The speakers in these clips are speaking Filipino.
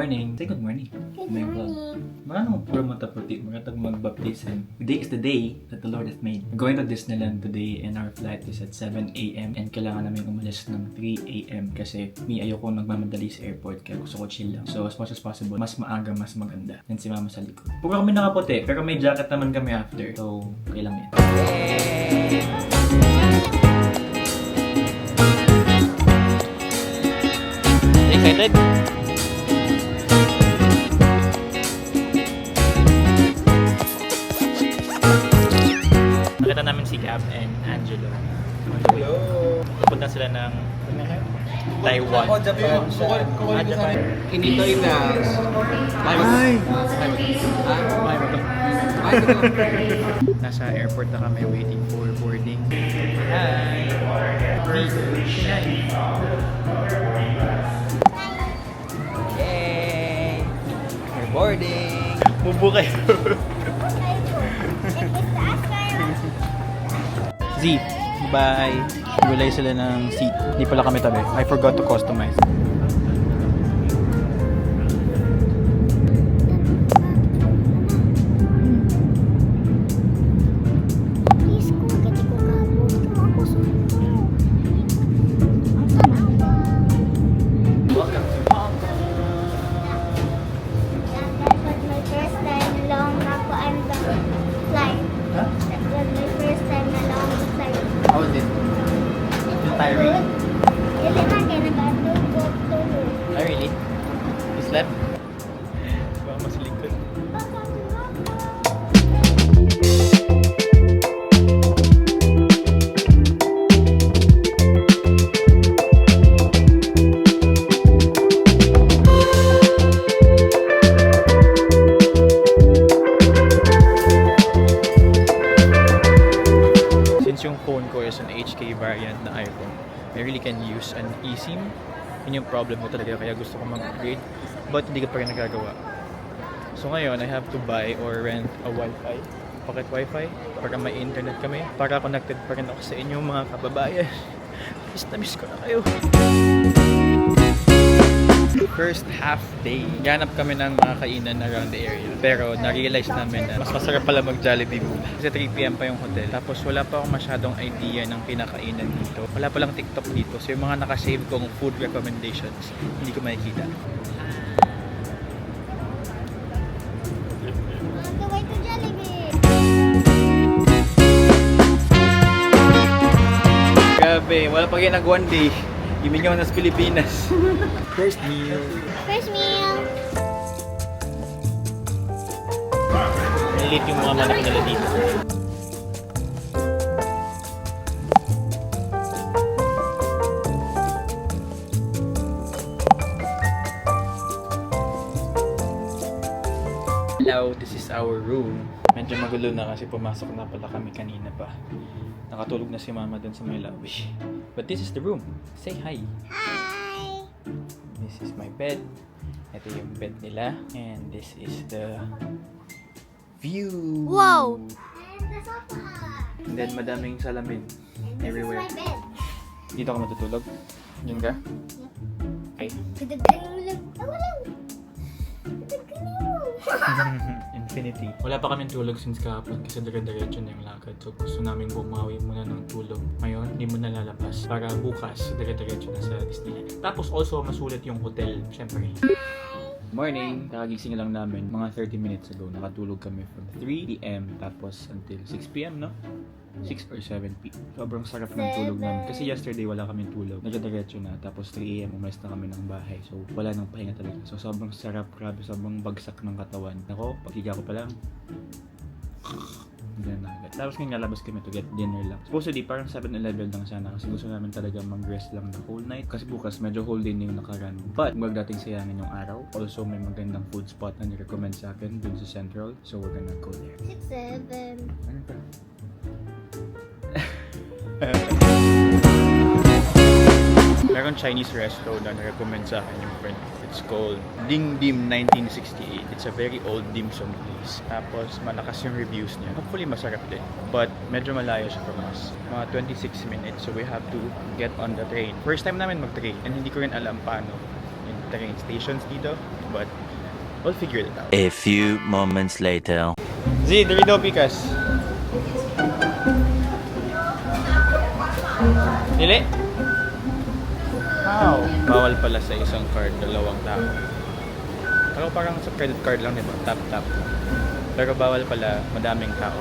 morning. Say good morning. Good morning. Mga puro mata puti, mga magbaptisan. Today is the day that the Lord has made. We're going to Disneyland today and our flight is at 7 a.m. and kailangan namin umalis ng 3 a.m. kasi ayoko nagmamadali sa airport kaya gusto ko chill lang. So as much as possible, mas maaga, mas maganda. Yan si mama sa likod. Puro kami nakaputi, pero may jacket naman kami after. So, okay lang yan. Excited? Nakita namin si Gab and Angelo. Hello! Pupunta sila ng Taiwan. Ako, Japan. Japan. Kinito ina. Ay! Ay, Nasa airport na kami waiting for boarding. Hi! Yay! We're boarding! Bubu kayo! Z, bye! Gulay sila ng seat. Hindi pala kami tabi. I forgot to customize. How was it? Tiring? Oh, really? You slept? Baka mas likod. Since yung phone ko is an HK variant na iPhone, I really can use an eSIM. Yun yung problem ko talaga, kaya gusto ko mag-upgrade, but hindi ko pa rin nagagawa. So ngayon, I have to buy or rent a Wi-Fi, pocket Wi-Fi, para may internet kami, para connected pa rin ako sa inyo mga kababayan. Miss na miss ko na kayo. First half day, ganap kami ng mga kainan around the area. Pero na-realize namin na mas masarap pala mag-Jollibee muna. Kasi 3 PM pa yung hotel. Tapos wala pa akong masyadong idea ng pinakainan dito. Wala pa lang TikTok dito. So yung mga nakasave kong food recommendations, hindi ko makikita. Grabe, wala pa kayo nag-one day. Gimingaw na sa Pilipinas. First meal. First meal. Malit yung mga manok nila dito. Hello, this is our room. Medyo magulo na kasi pumasok na pala kami kanina pa. Nakatulog na si mama dun sa may lobby. But this is the room. Say hi. Hi. This is my bed. Ito yung bed nila. And this is the view. Wow. And the sofa. And then madaming salamin everywhere. This is my bed. Dito ka matutulog? Diyan ka? Okay. Infinity. Wala pa kami tulog since kahapon kasi dire-diretso na yung lakad. So gusto namin bumawi muna ng tulog. Ngayon, hindi mo na lalabas. Para bukas, dire-diretso na sa Disneyland. Tapos also, masulit yung hotel. Siyempre. Morning! Nakagising lang namin mga 30 minutes ago. Nakatulog kami from 3 p.m. tapos until 6 p.m. no? 6 or 7 p.m. Sobrang sarap ng tulog namin. Kasi yesterday wala kaming tulog. Nagadiretso na. Tapos 3 a.m. umalis na kami ng bahay. So wala nang pahinga talaga. So sobrang sarap. Grabe. Sobrang bagsak ng katawan. Ako, paghiga ko pa lang. Ganun na agad. Tapos ngayon nalabas kami to get dinner lang. Supposedly parang 7-11 lang sana kasi gusto namin talaga mag-rest lang the whole night. Kasi bukas medyo whole day na yung nakarun. But huwag dating sayangin yung araw. Also may magandang food spot na ni-recommend sa akin dun sa Central. So we're gonna go there. 6, 7. Ano pa? Meron Chinese resto na na-recommend sa akin yung friend. It's called Ding Dim 1968. It's a very old dim sum place. Tapos malakas yung reviews niya. Hopefully masarap din. But medyo malayo siya from us. Mga 26 minutes. So we have to get on the train. First time namin mag-train. And hindi ko rin alam paano yung train stations dito. but we'll figure it out. A few moments later. Z, Dorito Picas. Dili? How? Bawal pala sa isang card, dalawang tao. Pero parang sa credit card lang, diba? Tap, tap. Pero bawal pala madaming tao.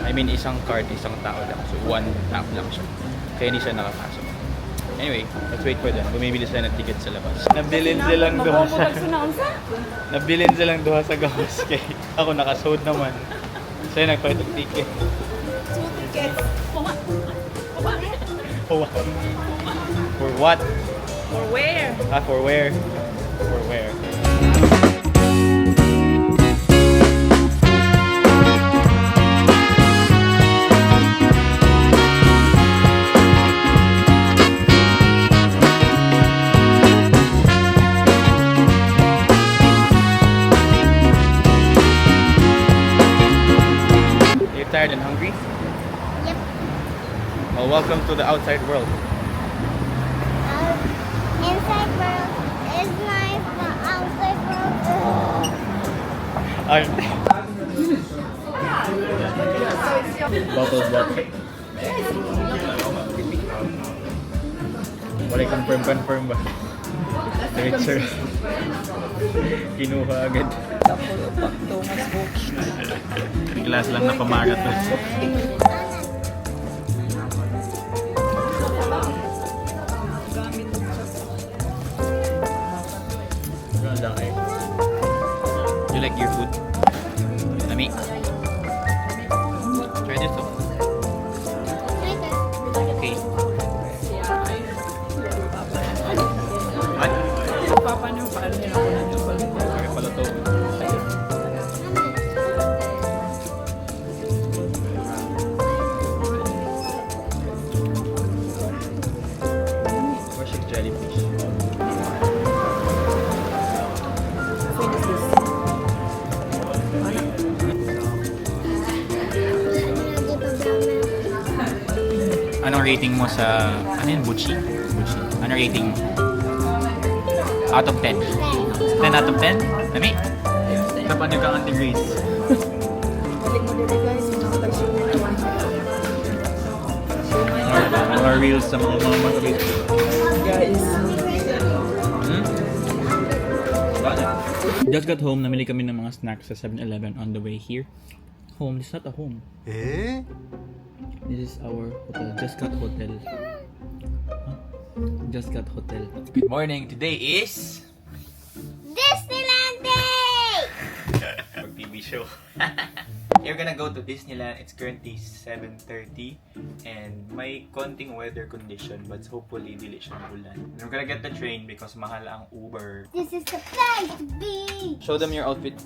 I mean, isang card, isang tao lang. So, one tap lang siya. Kaya hindi siya nakapasok. Anyway, let's wait for them. Bumibili sila ng ticket sa labas. Nabilin silang duha sa... Nabilin silang duha sa gawas. Kaya ako nakasod naman. Sa'yo nagpahitog ticket. For what? For what? For where? Ah, for where? For where? You're tired and hungry? Yep. Well, welcome to the outside world. Inside world is nice, but outside world Ay. Bubble water. Wala confirm ba? Sir. Kinuha agad. Class lang na pamarathon. You like your food? Nami? Try this one. Okay. What? Papa niyo, paano niyo nakuha niyo? Kaya pala to. Where's your jellyfish? Anong rating mo sa... Ano yun? Buchi? Buchi. Anong rating mo? Out of 10? 10 out of 10? Nami? Sa paano kang anti-grades? Balik mo dito guys, Mga reels sa mga grades. guys. Just got home. Namili kami ng mga snacks sa 7-Eleven on the way here. Home? This is not a home. Eh? This is our hotel. Just Got Hotel. Huh? Just Got Hotel. Good morning. Today is... Disneyland Day! Pag TV show. We're gonna go to Disneyland. It's currently 7:30 and may konting weather condition but hopefully dili siya ulan. We're gonna get the train because mahal ang Uber. This is the place to be! Show them your outfit.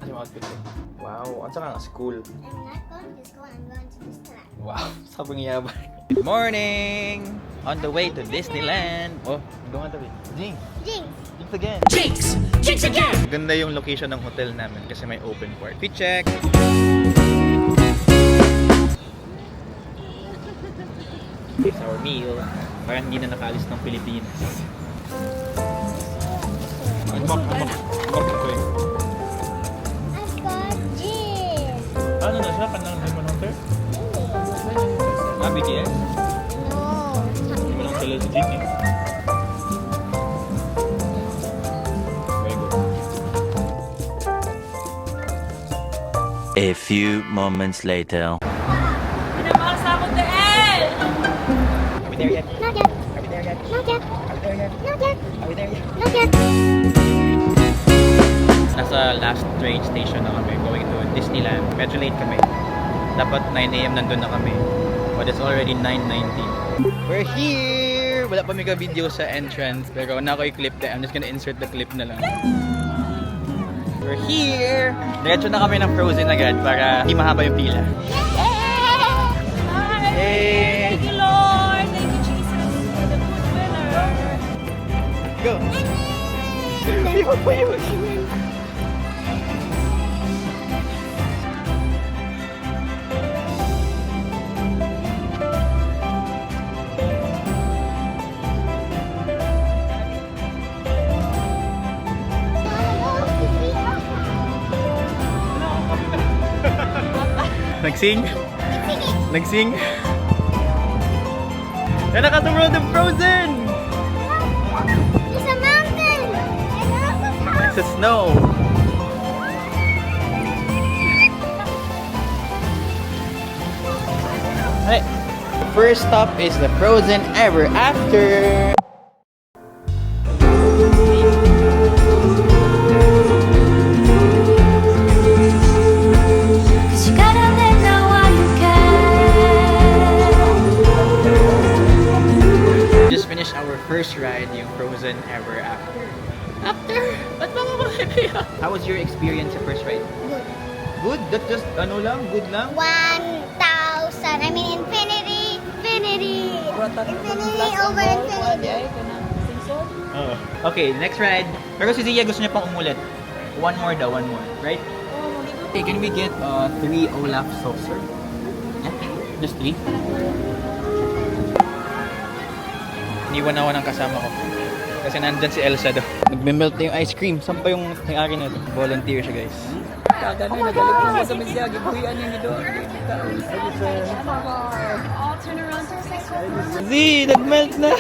Ano yung outfit ko? Wow, ang saka nga school. I'm not going to school, I'm going to Disneyland. Wow, sabang yabang. Good morning! On the way to Disneyland. Oh, doon nga tabi. Jing! Jinx! Jinx again! Jinx! Jinx again! Ganda yung location ng hotel namin kasi may open court. Fit check! Here's our meal. Parang hindi na nakalis ng Pilipinas. I've got gin! Ano na siya? Kanang di mo nang sir? Ah, BTS? No. Di mo nang sila si Jing eh. Very good. A few moments later. Pinamahal sa akong DL! Are we there yet? Not yet. Are we there yet? Not yet. Are we there yet? Not yet. Are we there yet? Not yet. Nasa last train station na kami going to Disneyland. Medyo late kami. Dapat 9 AM nandun na kami. But it's already 9:19. We're here! Wala pa may ka-video sa entrance. Pero na ako i-clip na. I'm just gonna insert the clip na lang. We're here! Diretso na kami ng Frozen agad para hindi mahaba yung pila. Hey! Thank you, Lord! Thank you, Jesus, for the good weather. Go! Payot, payot! Nagsing? Nagsing? Yan na ka to World of Frozen! It's a mountain. And Elsa's house. It's a snow. Hey. First stop is the Frozen Ever After. You gotta let know why you care. Just finished our first ride, yung Frozen Ever After. After? Ba't mamamakit kayo? How was your experience sa first ride? Good? That just, ano lang? Good lang? 1,000. I mean, infinity. Infinity. Infinity over infinity. Oo. Okay, next ride. Pero si Zia gusto niya pang umulit. One more daw, one more. Right? Okay, can we get 3 Olaf saucer? Yeah? Just 3? Iniwan ako ng kasama ko. Kasi nandyan si Elsa daw. Nagme-melt na yung ice cream. Saan pa yung may-ari na ito? Volunteer siya, guys. Z, nag-melt na!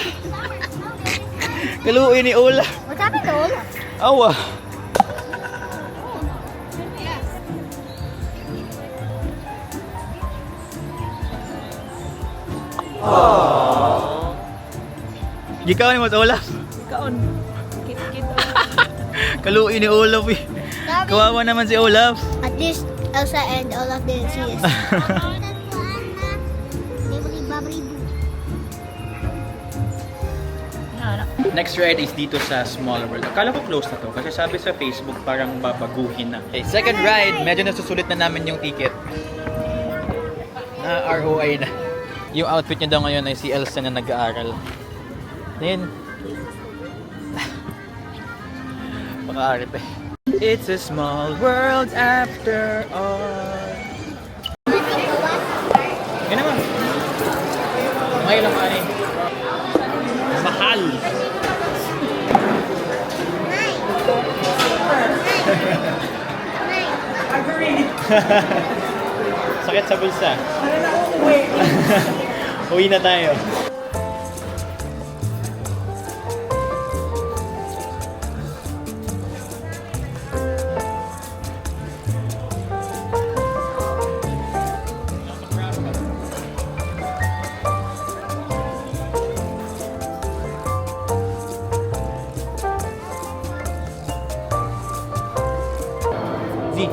Kaluin ni Ola. What's happened to Olaf? Awa! Gikaon mo sa Olaf? Kaon. Kit-kit. Kaluin ni Olaf eh. Sorry. Kawawa naman si Olaf. At least Elsa and Olaf didn't see us. Next ride is dito sa Small World. Akala ko close na to kasi sabi sa Facebook parang babaguhin na. Okay, second ride, medyo nasusulit na namin yung ticket. Na ROI na. Yung outfit niya daw ngayon ay si Elsa na nag-aaral. Then, pang-aarit eh. It's a small world after all. Yan naman. Ngayon lang ano eh. Mahal. Sakit sa bulsa. Uwi na tayo. Z.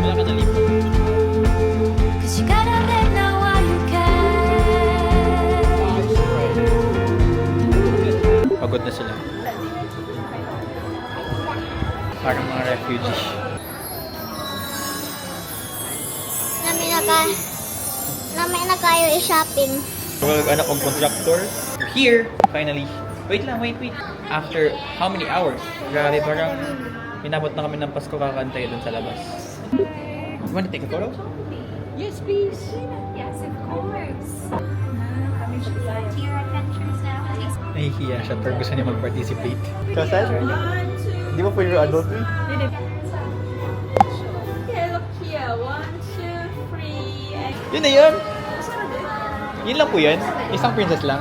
Wala ka na lipo. Cause you gotta let know why you care. Pagod na sila. Parang mga refugee. Namin na kayo i-shopping. Kapag anak kong contractor, you're here, finally. Wait lang, wait. After how many hours? Grabe, parang inabot na kami ng Pasko kakantay dun sa labas. You wanna take a photo? Yes, please. Yes, of course. To your adventures now, please. Nahihiya siya, pero gusto niya mag-participate. Kasal? Di ba po yung adult eh? Okay, look here. 1, 2, 3. Yun na yun! Yun lang po yun? Isang princess lang?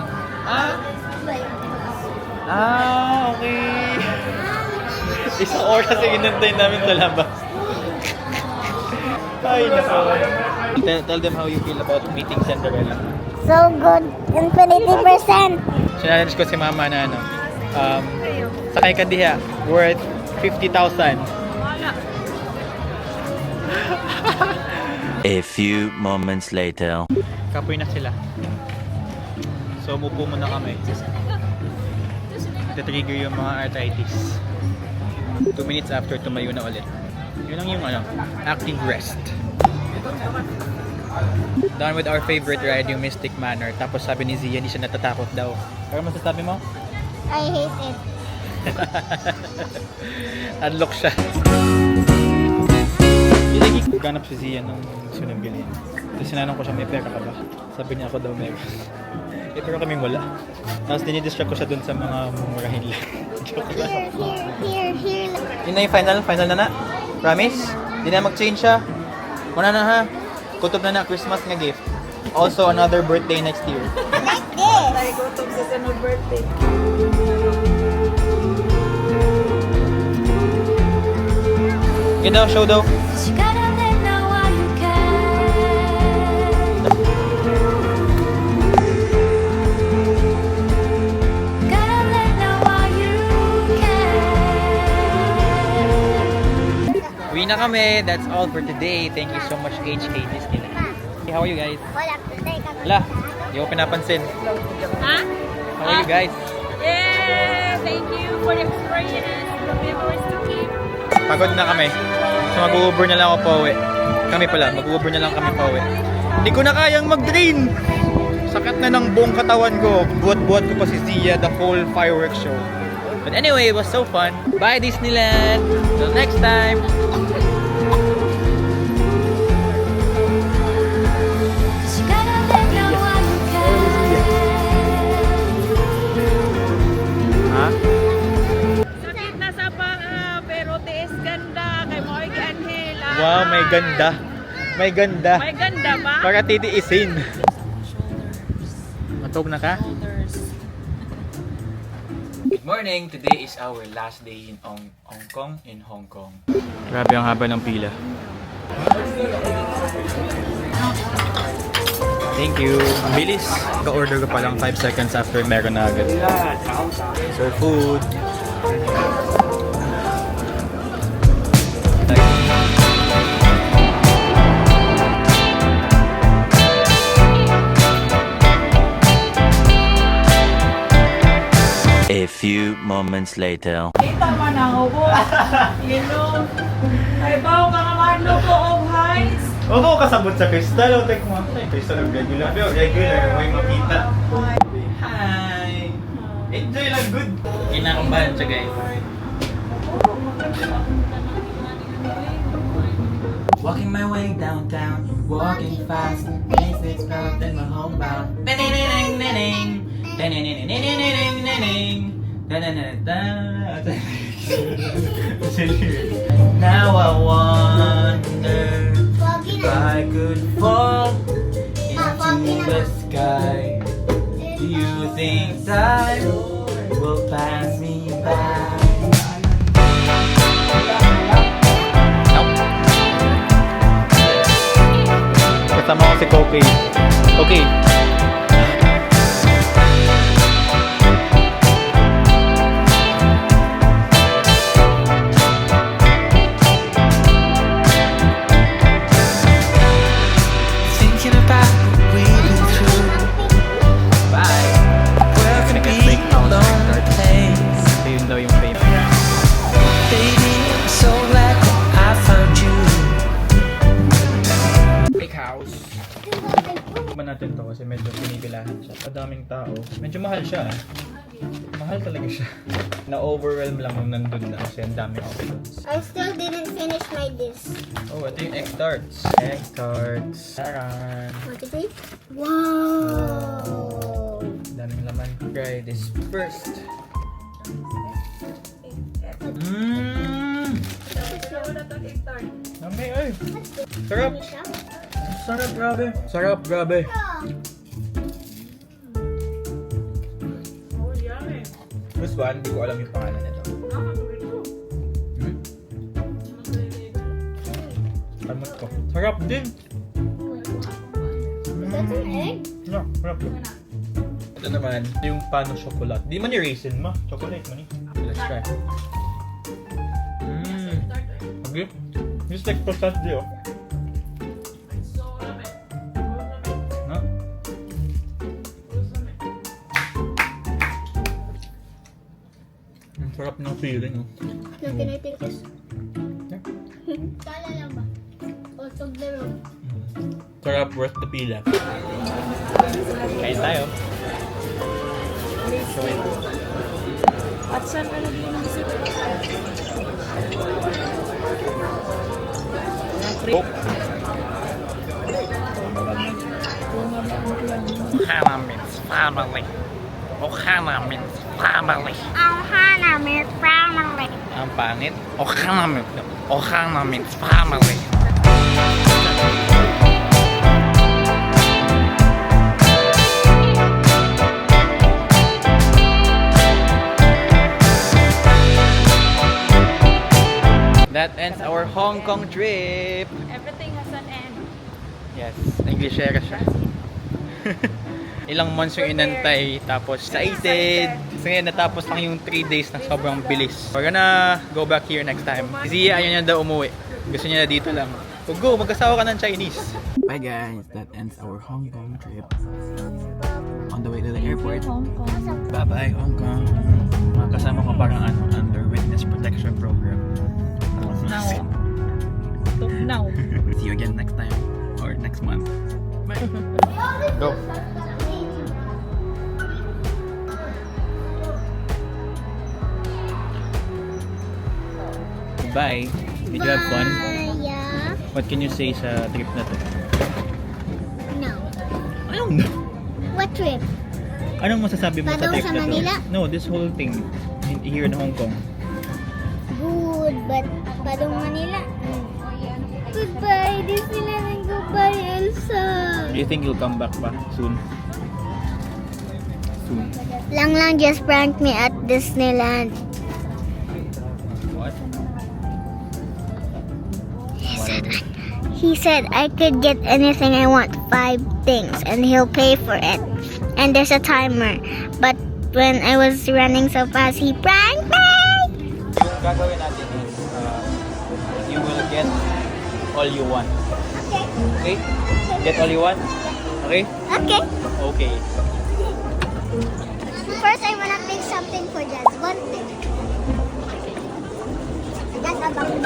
Okay. Isang oras yung inantay namin sa labas. Ay, nako. Tell them how you feel about meeting Cinderella. So good. Infinity%. Challenge ko si mama na sakay ka diha, worth 50,000. A few moments later. Kapoy na sila. So, umupo muna kami. Ito-trigger yung mga arthritis. 2 minutes after, tumayo na ulit. Yun lang yung active rest. Done with our favorite ride, yung Mystic Manor. Tapos sabi ni Zia, hindi siya natatakot daw. Pero masasabi mo? I hate it. Unlock siya. Ganap si Zia nung gusto niyang bilhin. Tapos sinanong ko siya, may pera ka ba? Sabi niya ako daw meron. Pero kaming wala. Tapos dinidistract ko siya dun sa mga mumurahin lang. Here. Yun na yung final na na. Promise? Di na mag-change siya. Una na ha. Kutob na na Christmas nga gift. Also, another birthday next year. Like this. Get daw, show daw. 'Cause you gotta let know why you care. Gotta let know why you care. Uwi na kami. That's all for today. Thank you so much, HK Disneyland. Hey, how are you guys? Wala ko tayo kami. Wala. Hindi ko pinapansin. Huh? How are you guys? Yeah, thank you for the experience. The memories to keep. Pagod na kami. So mag-Uber na lang ako pa uwi. Kami pala, mag-Uber na lang kami pa uwi. Hindi ko na kayang mag-drain. Sakit na ng buong katawan ko. Buhat-buhat ko pa si Zia the whole fireworks show. But anyway, it was so fun. Bye Disneyland! Till next time! 'Cause you gotta let know why you care. Ha? Sakit na sa paa, pero tiis ganda. Kay Moig Angela. Wow, may ganda. May ganda. May ganda ba? Para titiisin. Matog na ka? Good morning! Today is our last day in Hong Kong. Grabe ang haba ng pila. Thank you. Ang bilis. Ka-order ko pa lang 5 seconds after meron na agad. Sir food. A few moments later. Tama na ako po. Ay, bawa ka naman ko of heights. Oo, kasabot sa crystal. O, take mo. Crystal of regular. Pero regular, may makita. Hi! Enjoy lang, good. Kinakabahan siya, guys. Walking my way downtown, walking fast, makes it better than my homebound. Now I wonder if I could fall into the sky. Do you think time will pass me by? Kasama ko si Koki. Okay. Thinking about what we've been through. Bye. Where could be alone place? Ayun daw yung fame. Baby, I'm so glad that I found you. Big house. Tikman natin to kasi medyo pinipilahan siya. Madaming tao. Medyo mahal siya. Mahal talaga siya. Na-overwhelm lang nung nandun na kasi ang daming options. I still didn't finish my dish. Oh, ito yung egg tarts. Egg tarts. Taran. 1, 2, 3. Wow! Daming laman. Try this first. Mmm! Dami ay! Sarap! Sarap, grabe! Sarap, grabe! This one, hindi ko alam yung pangalan nito. Kamot ko. Sarap din! That's an egg? No, sarap din. Ito naman, yung pano chocolate. Di man yung raisin ma. Chocolate man eh. Let's try. Okay. Just like croissant di oh. No? Ang sarap ng feeling oh. No, can I take this? Kala lang ba? O, toglaro. Sarap, worth the pila. Kain tayo. At saan ka naging bisita? Ohana means family. Ohana means family. Ang Hanamit family. Ang pangit. Ohanamit family. That ends our Hong Kong trip. Everything has an end. Yes, Englishera siya. Ilang months yung inantay, tapos excited. So ngayon, natapos lang yung 3 days na sobrang bilis. We're gonna go back here next time. Si Zia, ayaw niya daw umuwi. Gusto niya na dito lang. So go, mag-asawa ka ng Chinese. Bye guys, that ends our Hong Kong trip. On the way to the airport. Bye-bye, Hong Kong. Mga kasama ko parang under witness protection program. Now. See you again next time or next month. Bye. Go. Bye. Did you have fun? Yeah. What can you say sa trip na to? No. I don't know. What trip? Anong masasabi mo sa Padong trip sa na to? Manila? No, this whole thing here in Hong Kong. Good, but Padong Manila. Goodbye, Disneyland, and goodbye, Elsa. Do you think you'll come back pa soon? Soon. Lang just pranked me at Disneyland. What? He said I could get anything I want, 5 things, and he'll pay for it. And there's a timer. But when I was running so fast, he pranked me! Yung gagawin natin is, you will get all you want. Okay. Okay? Get all you want? Okay? Okay. Okay. First, I wanna pick something for Jazz. One thing. I got a bubble.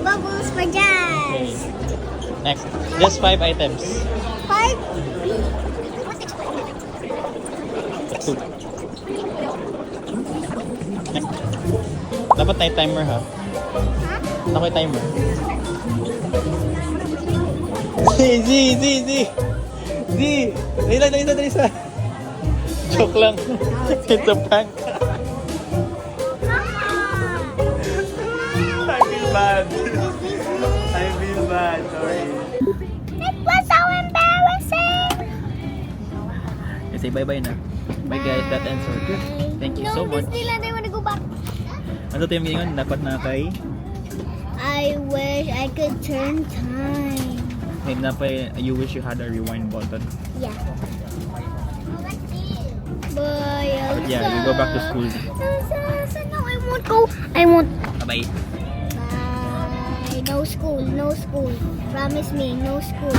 Bubbles for Okay. Jazz. Next. Just 5 items. 5. Two. Next. Dapat may timer ha. Ano kay timer? Z! Dali isa. Joke lang. It's a prank. I feel bad. Sorry. It was so embarrassing. Say bye-bye na. Bye guys, that ends our trip. Thank you so much. Disneyland, I wanna go back. Ano tayo ngayon? Dapat na kay... I wish I could turn time. Na pa, you wish you had a rewind button. Yeah. Bye, Elsa. But yeah, you go back to school. Elsa, no, I won't go. I won't. Bye-bye. Bye. No school, no school. Promise me, no school.